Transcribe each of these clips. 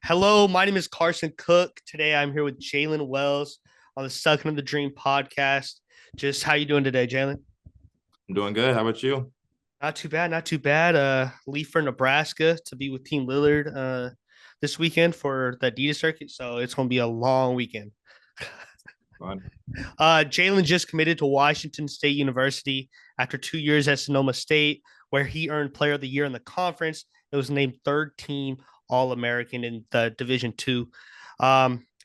Hello, my name is Carson Cook. Today I'm here with Jaylen Wells on the Sucking of the Dream podcast. Just how you doing today, Jaylen? I'm doing good. How about you? Not too bad, not too bad. Leave for Nebraska to be with Team Lillard this weekend for the Adidas circuit. So it's gonna be a long weekend. Fun. Jaylen just committed to Washington State University after 2 years at Sonoma State, where he earned Player of the Year in the conference. It was named third team All American in the Division Two.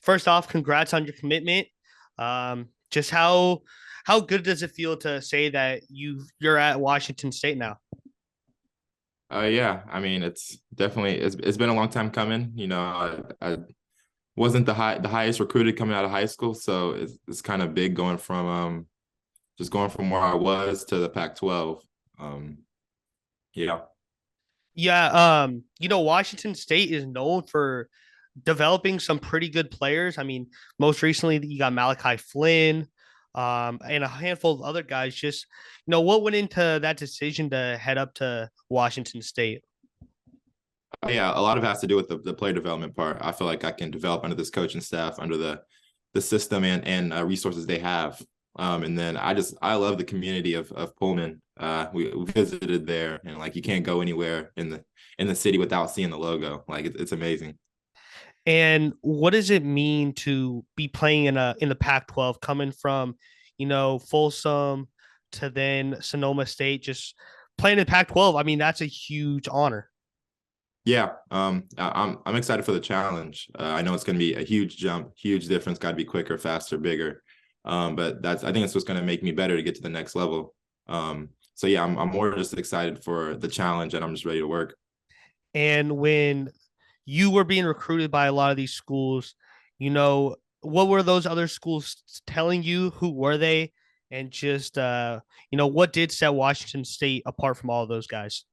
First off, congrats on your commitment. Just how good does it feel to say that you're at Washington State now? Yeah. I mean, it's been a long time coming. I wasn't the highest recruited coming out of high school, so it's kind of big going from just going from where I was to the Pac-12. Um, yeah. Yeah, Washington State is known for developing some pretty good players. I mean, most recently you got Malachi Flynn, and a handful of other guys. Just what went into that decision to head up to Washington State? Yeah, a lot of it has to do with the player development part. I feel like I can develop under this coaching staff, under the system and resources they have. And then I love the community of Pullman. We visited there, and like you can't go anywhere in the city without seeing the logo. Like it's amazing. And what does it mean to be playing in the Pac-12, coming from Folsom to then Sonoma State, just playing in Pac-12? I mean, that's a huge honor. Yeah, I'm excited for the challenge. I know it's going to be a huge jump, huge difference. Got to be quicker, faster, bigger. But I think it's what's going to make me better to get to the next level. So yeah, I'm more just excited for the challenge, and I'm just ready to work. And when you were being recruited by a lot of these schools, what were those other schools telling you? Who were they? And just what did set Washington State apart from all of those guys?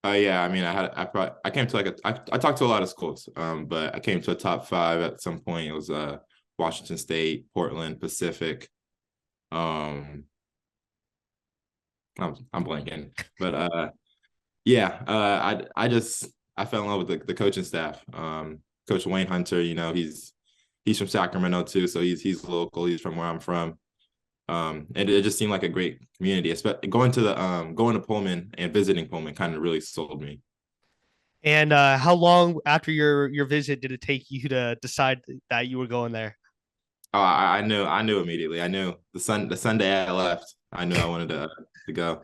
Yeah, I mean, I came to I talked to a lot of schools, but I came to a top five at some point. It was Washington State, Portland, Pacific. Um, I'm blanking, but yeah, I fell in love with the coaching staff. Coach Wayne Hunter, he's from Sacramento too, so he's local. He's from where I'm from. And it just seemed like a great community. Especially going to Pullman and visiting Pullman kind of really sold me. And how long after your visit did it take you to decide that you were going there? Oh, I knew immediately. I knew the Sunday I left. I knew I wanted to go.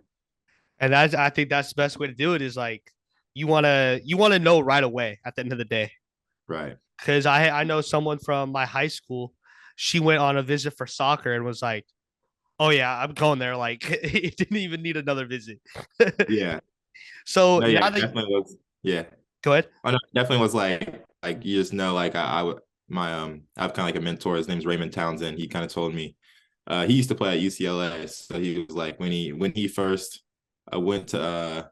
And I think that's the best way to do it is like you wanna know right away at the end of the day. Right. Because I know someone from my high school, she went on a visit for soccer and was like, "Oh yeah, I'm going there." Like it didn't even need another visit. Yeah. So No, yeah, now it that definitely was. Yeah. go ahead. I know, it definitely was like you just know like I would my I have kind of like a mentor. His name's Raymond Townsend. He kind of told me he used to play at UCLA. So he was like when he first went to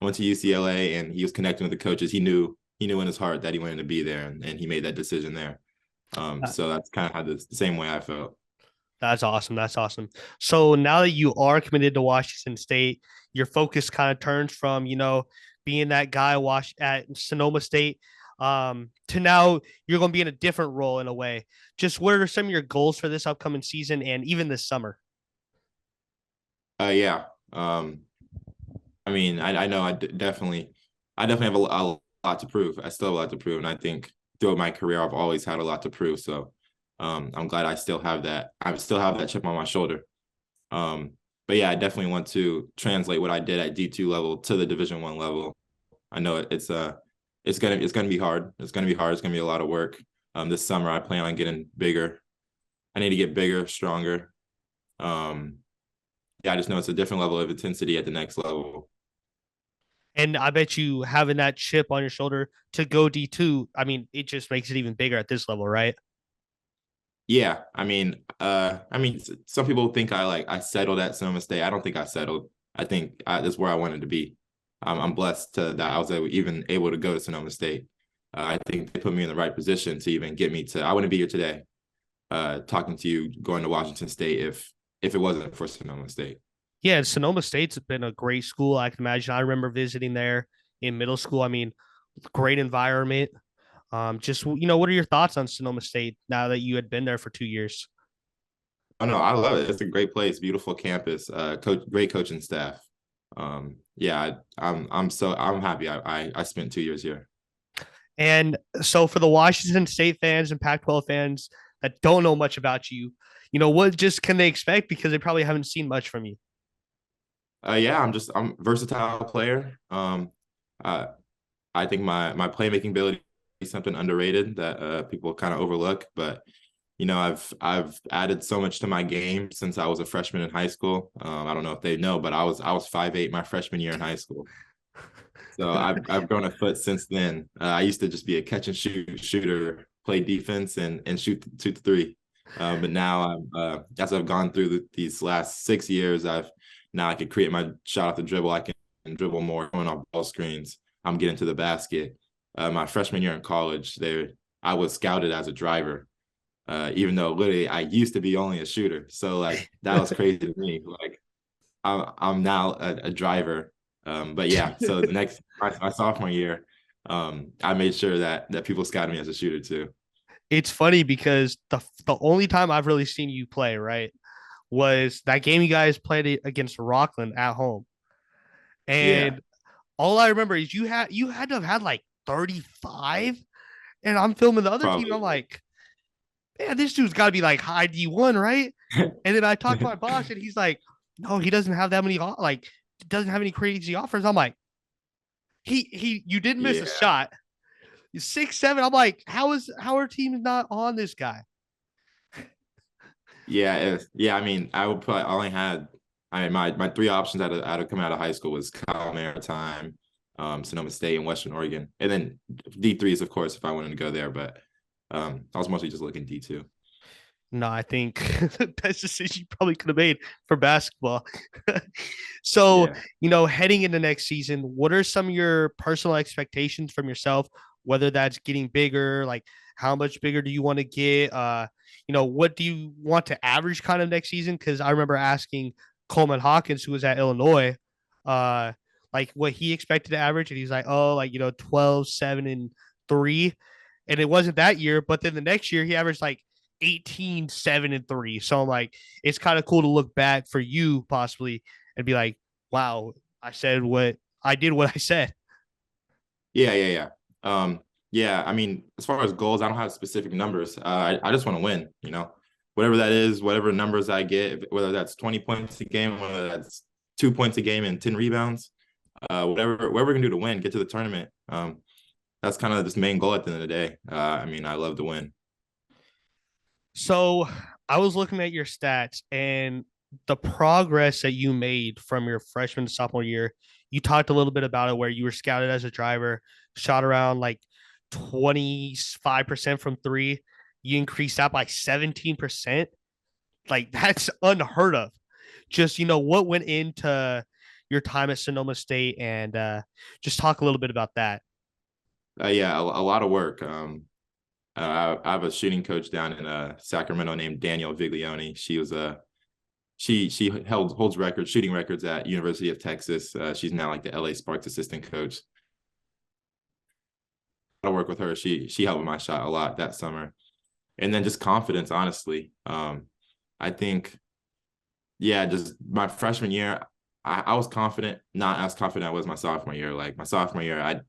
UCLA and he was connecting with the coaches, he knew in his heart that he wanted to be there and he made that decision there. Uh, So that's kind of how the same way I felt. That's awesome. That's awesome. So now that you are committed to Washington State, your focus kind of turns from being that guy at Sonoma State, to now you're going to be in a different role in a way. Just what are some of your goals for this upcoming season and even this summer? Yeah. Um, I mean, I know I definitely have a lot to prove. I still have a lot to prove, and I think throughout my career, I've always had a lot to prove. So, I'm glad I still have that. I still have that chip on my shoulder. Um, but yeah, I definitely want to translate what I did at D2 level to the Division 1 level. I know it's gonna be hard. It's gonna be hard. It's gonna be a lot of work. This summer I plan on getting bigger. I need to get bigger, stronger. Um, yeah, I just know it's a different level of intensity at the next level. And I bet you having that chip on your shoulder to go D2, I mean, it just makes it even bigger at this level, right? Yeah, I mean, some people think I settled at Sonoma State. I don't think I settled. I think that's where I wanted to be. I'm blessed that I was even able to go to Sonoma State. I think they put me in the right position to even get me to. I wouldn't be here today, talking to you, going to Washington State if it wasn't for Sonoma State. Yeah, Sonoma State's been a great school. I can imagine. I remember visiting there in middle school. I mean, great environment. Just what are your thoughts on Sonoma State now that you had been there for 2 years? Oh no, I love it. It's a great place, beautiful campus, great coaching staff. Yeah, I'm happy. I spent 2 years here. And so for the Washington State fans and Pac-12 fans that don't know much about you, what just can they expect because they probably haven't seen much from you. Yeah, I'm a versatile player. I I think my playmaking ability is something underrated that people kind of overlook. But I've added so much to my game since I was a freshman in high school. I don't know if they know, but I was 5'8" my freshman year in high school. So I've grown a foot since then. I used to just be a catch and shoot shooter, play defense and shoot the three. But now as I've gone through these last 6 years, I can create my shot off the dribble. I can dribble more on ball screens. I'm getting to the basket. My freshman year in college, I was scouted as a driver, even though literally I used to be only a shooter. So like that was crazy to me. Like I'm now a driver. But yeah, so the next my sophomore year, I made sure that people scouted me as a shooter too. It's funny because the only time I've really seen you play, right, was that game you guys played against Rockland at home. Yeah, And all I remember is you had to have had like 35. And I'm filming the other team. And I'm probably. like, man, this dude's got to be like high D1, right? And then I talked to my boss, and he's like, no, he doesn't have that many like doesn't have any crazy offers. I'm like, you didn't miss a Yeah, shot. He's 6'7". I'm like, how are teams not on this guy? yeah. I mean, I only had. I mean, my three options out of coming out of high school was Cal Maritime, Sonoma State, and Western Oregon, and then D3 is of course if I wanted to go there, but I was mostly just looking D2. No, I think the best decision you probably could have made for basketball. So, Yeah. heading into next season, what are some of your personal expectations from yourself? Whether that's getting bigger, like how much bigger do you want to get? What do you want to average kind of next season? Because I remember asking Coleman Hawkins, who was at Illinois, uh, like what he expected to average, and he's like, oh, like 12, 7, and 3. And it wasn't that year, but then the next year he averaged like 18, 7, and 3. So I'm like, it's kind of cool to look back for you possibly and be like, wow, I did what I said. Yeah. Yeah. I mean, as far as goals, I don't have specific numbers. I just want to win. Whatever that is, whatever numbers I get, whether that's 20 points a game, whether that's 2 points a game and 10 rebounds, whatever we can do to win, get to the tournament. That's kind of this main goal at the end of the day. I mean, I love to win. So I was looking at your stats and the progress that you made from your freshman to sophomore year. You talked a little bit about it where you were scouted as a driver, shot around like 25% from three. You increased that by 17%. Like that's unheard of. Just, what went into your time at Sonoma State and just talk a little bit about that. Yeah, a lot of work. I have a shooting coach down in Sacramento named Danielle Viglione. She holds records, shooting records at University of Texas. She's now like the LA Sparks assistant coach. I work with her. She helped with my shot a lot that summer, and then just confidence. Honestly, I think yeah, just my freshman year, I was confident, not as confident I was my sophomore year. Like my sophomore year, I've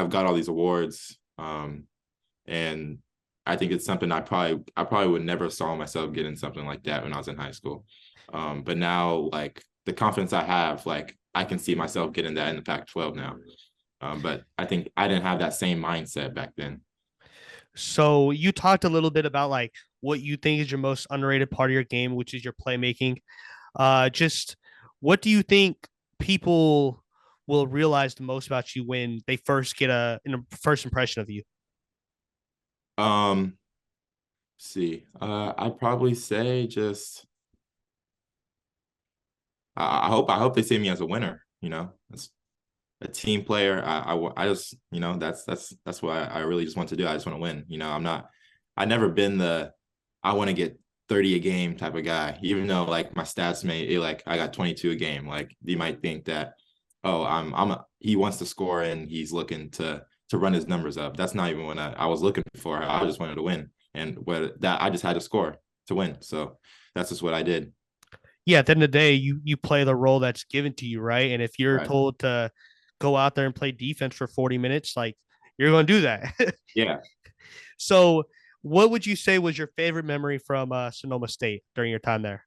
got all these awards, and I think it's something I probably would never saw myself getting something like that when I was in high school. But now, like the confidence I have, like I can see myself getting that in the Pac-12 now. But I think I didn't have that same mindset back then. So you talked a little bit about like what you think is your most underrated part of your game, which is your playmaking. Just what do you think people will realize the most about you when they first get a first impression of you? Um, see, I'd probably say just I hope they see me as a winner. As a team player. I just that's what I really just want to do. I just want to win. I never been the I want to get 30 a game type of guy. Even though like my stats like I got 22 a game. Like you might think that oh, he wants to score and he's looking to run his numbers up. That's not even what I was looking for. I just wanted to win, and what that I just had to score to win. So that's just what I did. Yeah, at the end of the day, you play the role that's given to you, right? And if you're Right. told to go out there and play defense for 40 minutes, like you're going to do that. Yeah. So, what would you say was your favorite memory from Sonoma State during your time there?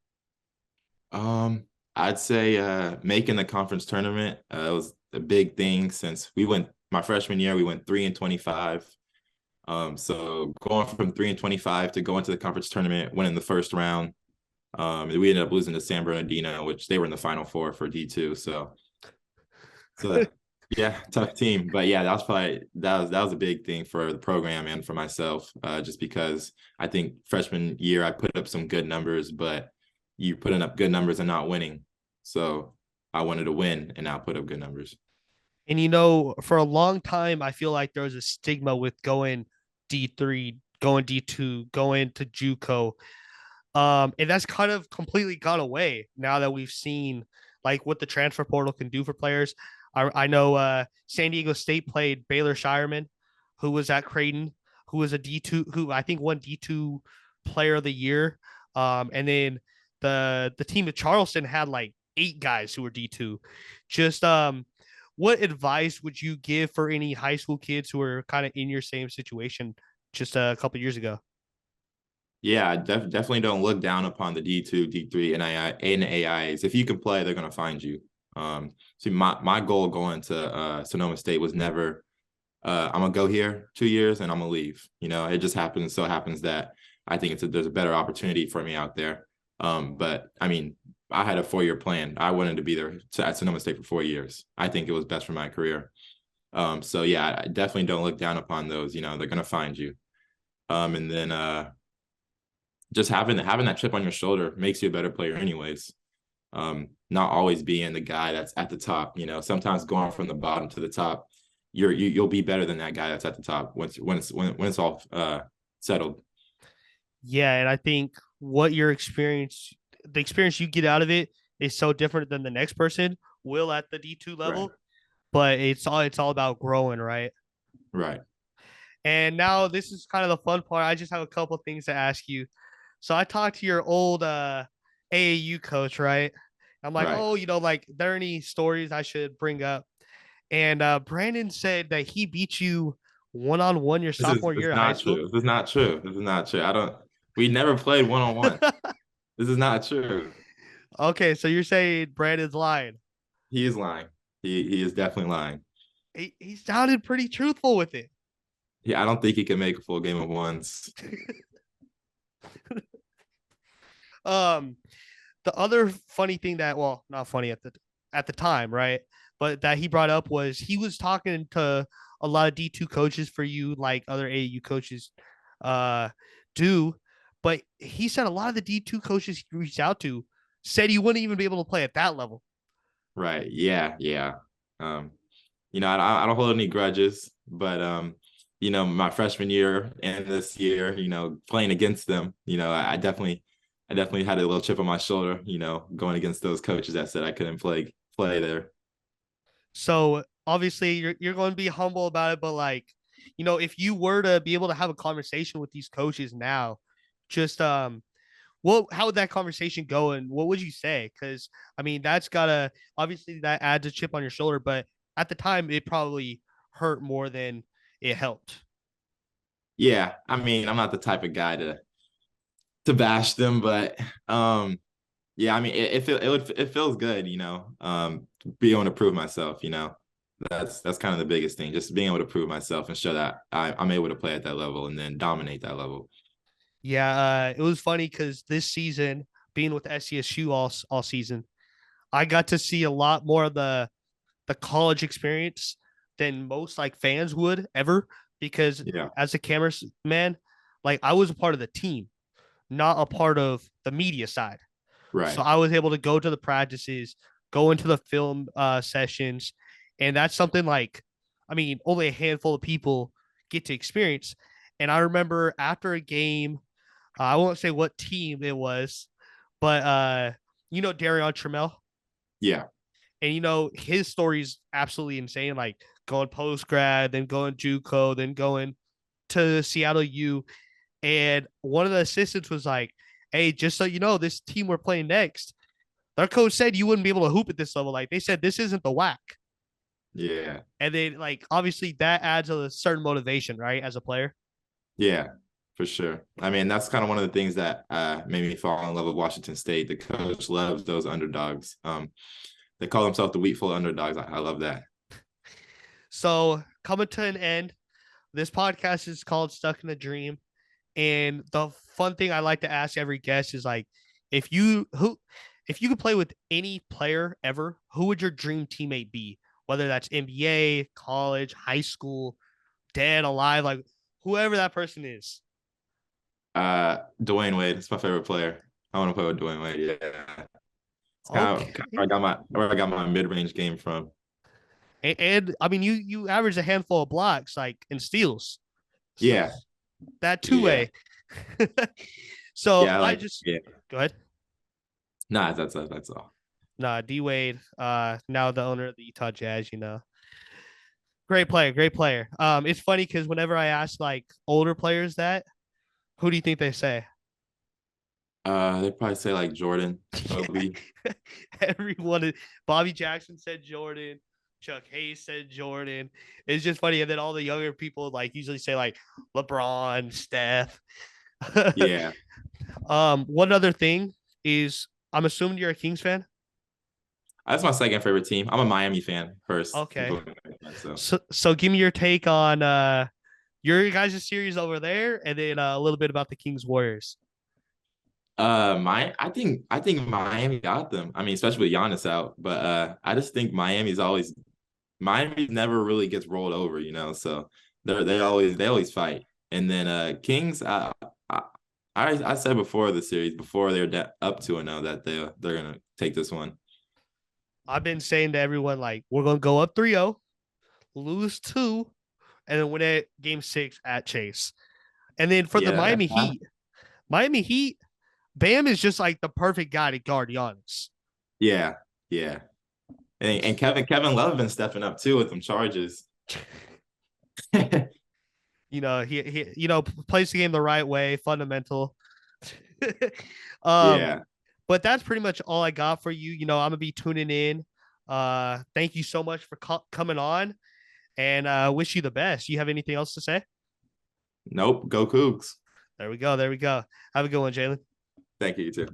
Um, I'd say making the conference tournament. It was a big thing since we went my freshman year. We went 3-25. So going from 3-25 to go into the conference tournament, winning the first round. We ended up losing to San Bernardino, which they were in the Final Four for D2. So yeah, tough team. But yeah, that was a big thing for the program and for myself. Just because I think freshman year I put up some good numbers, but you putting up good numbers and not winning. So I wanted to win and not put up good numbers. And for a long time, I feel like there was a stigma with going D3, going D2, going to JUCO. And that's kind of completely gone away now that we've seen like what the transfer portal can do for players. I know San Diego State played Baylor Shireman, who was at Creighton, who was a D2, who I think won D2 Player of the Year. And then the team of Charleston had like 8 guys who were D2. Just what advice would you give for any high school kids who are kind of in your same situation just a couple years ago? Yeah, definitely don't look down upon the D2, D3, and AIs. If you can play, they're gonna find you. See, my goal going to Sonoma State was never I'm gonna go here 2 years and I'm gonna leave. It just happens that I think there's a better opportunity for me out there. But I mean, I had a 4-year plan. I wanted to be there at Sonoma State for 4 years. I think it was best for my career. So yeah, I definitely don't look down upon those. They're gonna find you. And then just having that chip on your shoulder makes you a better player, anyways. Not always being the guy that's at the top. Sometimes going from the bottom to the top, you'll be better than that guy that's at the top when it's all settled. Yeah, and I think the experience you get out of it is so different than the next person will at the D2 Right. level, but it's all about growing, right? Right. And now this is kind of the fun part. I just have a couple things to ask you. So I talked to your old AAU coach, right? I'm like, Right. oh, like there are any stories I should bring up? And Brandon said that he beat you 1-on-1 your sophomore This year is of high not school. true. This is not true. This is not true. I don't. We never played 1-on-one. This is not true. Okay, so you're saying Brandon's lying. He is lying. He is definitely lying. He sounded pretty truthful with it. Yeah, I don't think he can make a full game of ones. um, the other funny thing that, well, not funny at the time, right? But that he brought up was he was talking to a lot of D2 coaches for you, like other AAU coaches uh do. But he said a lot of the D2 coaches he reached out to said he wouldn't even be able to play at that level. Right. Yeah. Yeah. Um, I don't hold any grudges, but my freshman year and this year, playing against them, I definitely had a little chip on my shoulder, going against those coaches that said I couldn't play there. So obviously you're going to be humble about it, but like, if you were to be able to have a conversation with these coaches now, just how would that conversation go and what would you say? Because I mean, that's gotta obviously that adds a chip on your shoulder, but at the time it probably hurt more than it helped. Yeah, I mean, I'm not the type of guy to bash them, but yeah, I mean, it feels good, be able to prove myself. That's kind of the biggest thing, just being able to prove myself and show that I'm able to play at that level and then dominate that level. Yeah, it was funny because this season, being with SCSU all season, I got to see a lot more of the college experience than most like fans would ever because Yeah, as a cameraman, like I was a part of the team, not a part of the media side. So right. I was able to go to the practices, go into the film sessions, and that's something like, I mean, only a handful of people get to experience. And I remember after a game, I won't say what team it was, but Darion Trammell, Yeah, And his story is absolutely insane. Like going post grad, then going JUCO, then going to Seattle U. And one of the assistants was like, "Hey, just so you know, this team we're playing next, their coach said you wouldn't be able to hoop at this level. Like they said, this isn't the whack." Yeah. And then like obviously that adds a certain motivation, right, as a player. Yeah, for sure. I mean, that's kind of one of the things that made me fall in love with Washington State. The coach loves those underdogs. They call themselves the Wheat Full underdogs. I love that. So coming to an end, this podcast is called Stuck in a Dream. And the fun thing I like to ask every guest is like, if you could play with any player ever, who would your dream teammate be? Whether that's NBA, college, high school, dead, alive, like whoever that person is. Dwayne Wade. It's my favorite player. I want to play with Dwayne Wade. Yeah. It's kind of where Okay. I got my mid range game from. And I mean, you average a handful of blocks, like in steals. Yeah, That two yeah, way. So yeah. I I like just yeah. go ahead. Nah, that's all. Nah, D Wade, now the owner of the Utah Jazz, great player, great player. It's funny because whenever I ask like older players that, who do you think they say? They probably say like Jordan, Kobe. Everyone, Bobby Jackson said Jordan, Chuck Hayes said Jordan. It's just funny, and then all the younger people like usually say like LeBron, Steph. Yeah, One other thing is, I'm assuming you're a Kings fan. that's my second favorite team. I'm a Miami fan first. Okay, So, so give me your take on your guys' series over there, and then a little bit about the Kings Warriors. I think Miami got them. I mean, especially with Giannis out, but I just think Miami never really gets rolled over, So they always fight. And then Kings, I I said before the series, before they're up to 0 that they're gonna take this one. I've been saying to everyone like we're gonna go up 3-0, lose two, and then win it game 6 at Chase. And then for the Yeah, Miami Heat, Bam is just like the perfect guy to guard Giannis. yeah, yeah. And Kevin Love been stepping up too with them charges. He plays the game the right way, fundamental. um, Yeah. but that's pretty much all I got for you. I'm gonna be tuning in. Thank you so much for coming on, and wish you the best. You have anything else to say? Nope. Go Cougs. There we go. There we go. Have a good one, Jaylen. Thank you, you too.